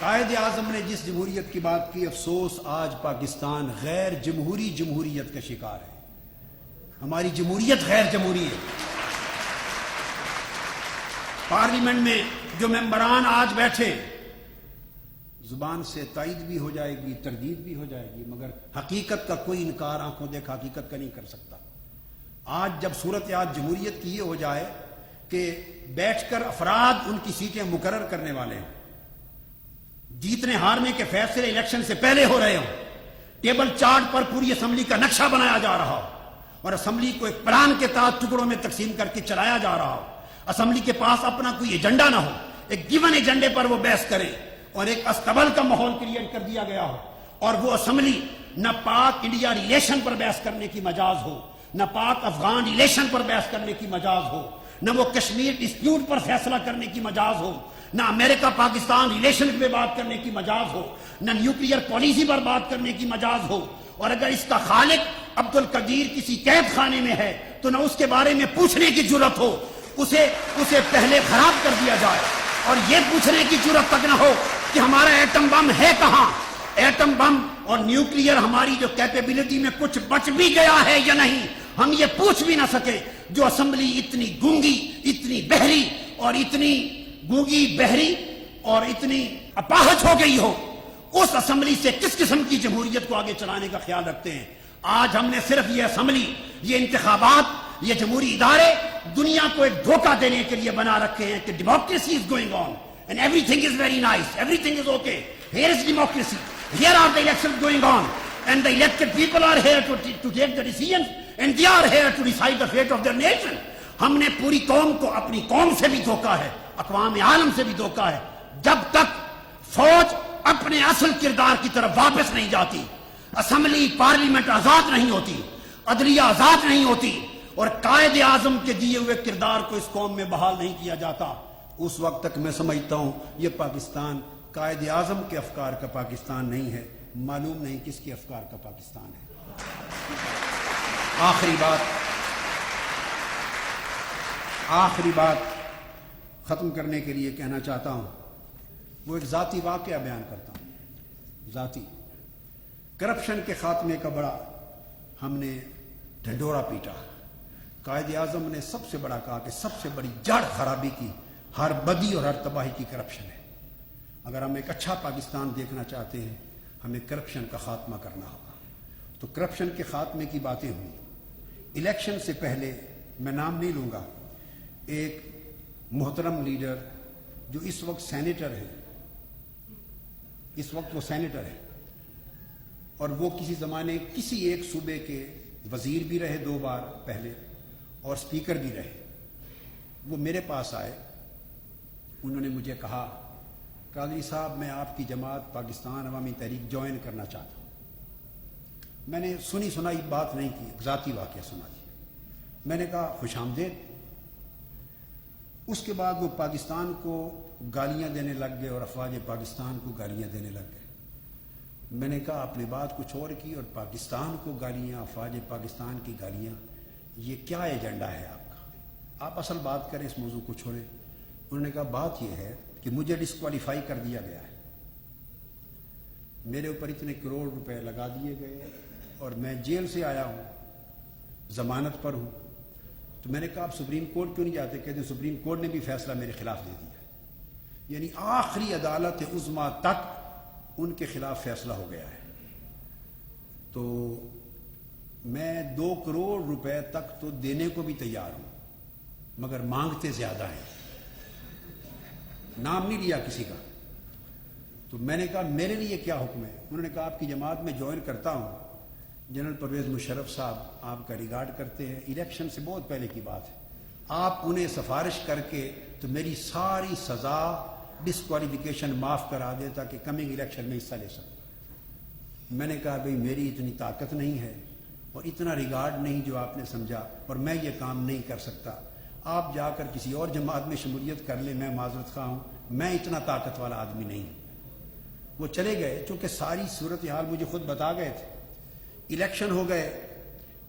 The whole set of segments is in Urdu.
قائد اعظم نے جس جمہوریت کی بات کی، افسوس آج پاکستان غیر جمہوری جمہوریت کا شکار ہے. ہماری جمہوریت غیر جمہوری ہے. پارلیمنٹ میں جو ممبران آج بیٹھے، زبان سے تائید بھی ہو جائے گی، تردید بھی ہو جائے گی، مگر حقیقت کا کوئی انکار آنکھوں دیکھا حقیقت کا نہیں کر سکتا. آج جب صورتحال جمہوریت کی یہ ہو جائے کہ بیٹھ کر افراد ان کی سیٹیں مقرر کرنے والے ہیں، جیتنے ہارنے کے فیصلے الیکشن سے پہلے ہو رہے ہوں، ٹیبل چارٹ پر پوری اسمبلی کا نقشہ بنایا جا رہا ہو اور اسمبلی کو ایک پلان کے تحت ٹکڑوں میں تقسیم کر کے چلایا جا رہا ہو، اسمبلی کے پاس اپنا کوئی ایجنڈا نہ ہو، ایک گیون ایجنڈے پر وہ بحث کریں اور ایک استبل کا ماحول کریٹ کر دیا گیا ہو، اور وہ اسمبلی نہ پاک انڈیا ریلیشن پر بحث کرنے کی مجاز ہو، نہ پاک افغان ریلیشن پر بحث کرنے کی مجاز ہو، نہ وہ کشمیر ڈسپیوٹ پر فیصلہ کرنے کی مجاز ہو، نہ امریکہ پاکستان ریلیشن پہ بات کرنے کی مجاز ہو، نہ نیوکلیئر پالیسی پر بات کرنے کی مجاز ہو. اور اگر اس کا خالق عبد القدیر کسی قید خانے میں ہے تو نہ اس کے بارے میں پوچھنے کی جرت ہو، اسے پہلے خراب کر دیا جائے اور یہ پوچھنے کی جرت تک نہ ہو کہ ہمارا ایٹم بم ہے کہاں. ایٹم بم اور نیوکلیئر ہماری جو کیپیبلٹی میں کچھ بچ بھی گیا ہے یا نہیں، ہم یہ پوچھ بھی نہ سکے. جو اسمبلی اتنی گونگی، اتنی بہری اور اتنی گونگی بہری اور اتنی اپاہج ہو گئی ہو، اس اسمبلی سے کس قسم کی جمہوریت کو آگے چلانے کا خیال رکھتے ہیں؟ آج ہم نے صرف یہ اسمبلی، یہ انتخابات، یہ جمہوری ادارے دنیا کو ایک دھوکہ دینے کے لیے بنا رکھے ہیں کہ democracy is going on and everything is very nice, everything is okay, here is democracy, here are the election going on and the elected people are here to take the decision and they are here to decide the fate of their nation. ہم نے پوری قوم کو، اپنی قوم سے بھی دھوکہ ہے، اقوام عالم سے بھی دھوکہ ہے. جب تک فوج اپنے اصل کردار کی طرف واپس نہیں جاتی، اسمبلی پارلیمنٹ آزاد نہیں ہوتی، عدلیہ آزاد نہیں ہوتی اور قائد اعظم کے دیے ہوئے کردار کو اس قوم میں بحال نہیں کیا جاتا، اس وقت تک میں سمجھتا ہوں یہ پاکستان قائد اعظم کے افکار کا پاکستان نہیں ہے، معلوم نہیں کس کے افکار کا پاکستان ہے. آخری بات ختم کرنے کے لیے کہنا چاہتا ہوں، وہ ایک ذاتی واقعہ بیان کرتا ہوں. ذاتی کرپشن کے خاتمے کا بڑا ہم نے ڈھنڈورا پیٹا. قائد اعظم نے سب سے بڑا کہا کہ سب سے بڑی جڑ خرابی کی، ہر بدی اور ہر تباہی کی کرپشن ہے. اگر ہم ایک اچھا پاکستان دیکھنا چاہتے ہیں، ہمیں کرپشن کا خاتمہ کرنا ہوگا. تو کرپشن کے خاتمے کی باتیں ہوئی. الیکشن سے پہلے، میں نام نہیں لوں گا، ایک محترم لیڈر جو اس وقت سینیٹر ہے، اس وقت وہ سینیٹر ہے اور وہ کسی زمانے کسی ایک صوبے کے وزیر بھی رہے 2 بار پہلے اور سپیکر بھی رہے. وہ میرے پاس آئے، انہوں نے مجھے کہا قادری صاحب میں آپ کی جماعت پاکستان عوامی تحریک جوائن کرنا چاہتا ہوں. میں نے سنی سنائی بات نہیں کی، ذاتی واقعہ سنا دی. میں نے کہا خوش آمدید. اس کے بعد وہ پاکستان کو گالیاں دینے لگ گئے اور افواج پاکستان کو گالیاں دینے لگ گئے. میں نے کہا آپ نے بات کچھ اور کی اور پاکستان کو گالیاں، افواج پاکستان کی گالیاں، یہ کیا ایجنڈا ہے آپ کا؟ آپ اصل بات کریں، اس موضوع کو چھوڑیں. انہوں نے کہا بات یہ ہے کہ مجھے ڈسکوالیفائی کر دیا گیا ہے، میرے اوپر اتنے کروڑ روپے لگا دیے گئے اور میں جیل سے آیا ہوں، ضمانت پر ہوں. تو میں نے کہا آپ سپریم کورٹ کیوں نہیں جاتے؟ کہتے ہیں سپریم کورٹ نے بھی فیصلہ میرے خلاف دے دیا. یعنی آخری عدالت عظمیٰ تک ان کے خلاف فیصلہ ہو گیا ہے. تو میں 2 کروڑ روپے تک تو دینے کو بھی تیار ہوں، مگر مانگتے زیادہ ہیں. نام نہیں لیا کسی کا. تو میں نے کہا میرے لیے کیا حکم ہے؟ انہوں نے کہا آپ کی جماعت میں جوائن کرتا ہوں. جنرل پرویز مشرف صاحب آپ کا ریگارڈ کرتے ہیں، الیکشن سے بہت پہلے کی بات ہے، آپ انہیں سفارش کر کے تو میری ساری سزا ڈسکوالیفیکیشن معاف کرا دے تاکہ کمنگ الیکشن میں حصہ لے سکوں. میں نے کہا بھئی میری اتنی طاقت نہیں ہے اور اتنا ریگارڈ نہیں جو آپ نے سمجھا، اور میں یہ کام نہیں کر سکتا. آپ جا کر کسی اور جماعت میں شمولیت کر لیں، میں معذرت خواہ ہوں، میں اتنا طاقت والا آدمی نہیں ہوں. وہ چلے گئے، چونکہ ساری صورتحال مجھے خود بتا گئے تھے. الیکشن ہو گئے.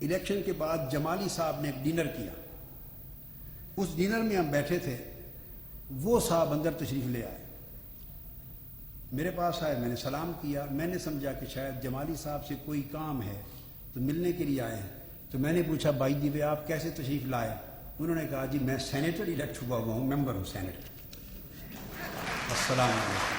الیکشن کے بعد جمالی صاحب نے ایک ڈنر کیا. اس ڈنر میں ہم بیٹھے تھے، وہ صاحب اندر تشریف لے آئے. میرے پاس آئے, میں نے سلام کیا, میں نے سمجھا کہ شاید جمالی صاحب سے کوئی کام ہے تو ملنے کے لیے آئے ہیں. تو میں نے پوچھا بائی دی وے آپ کیسے تشریف لائے؟ انہوں نے کہا جی میں سینیٹر الیکٹ ہوا ہوں, ممبر ہوں سینیٹ. السلام علیکم.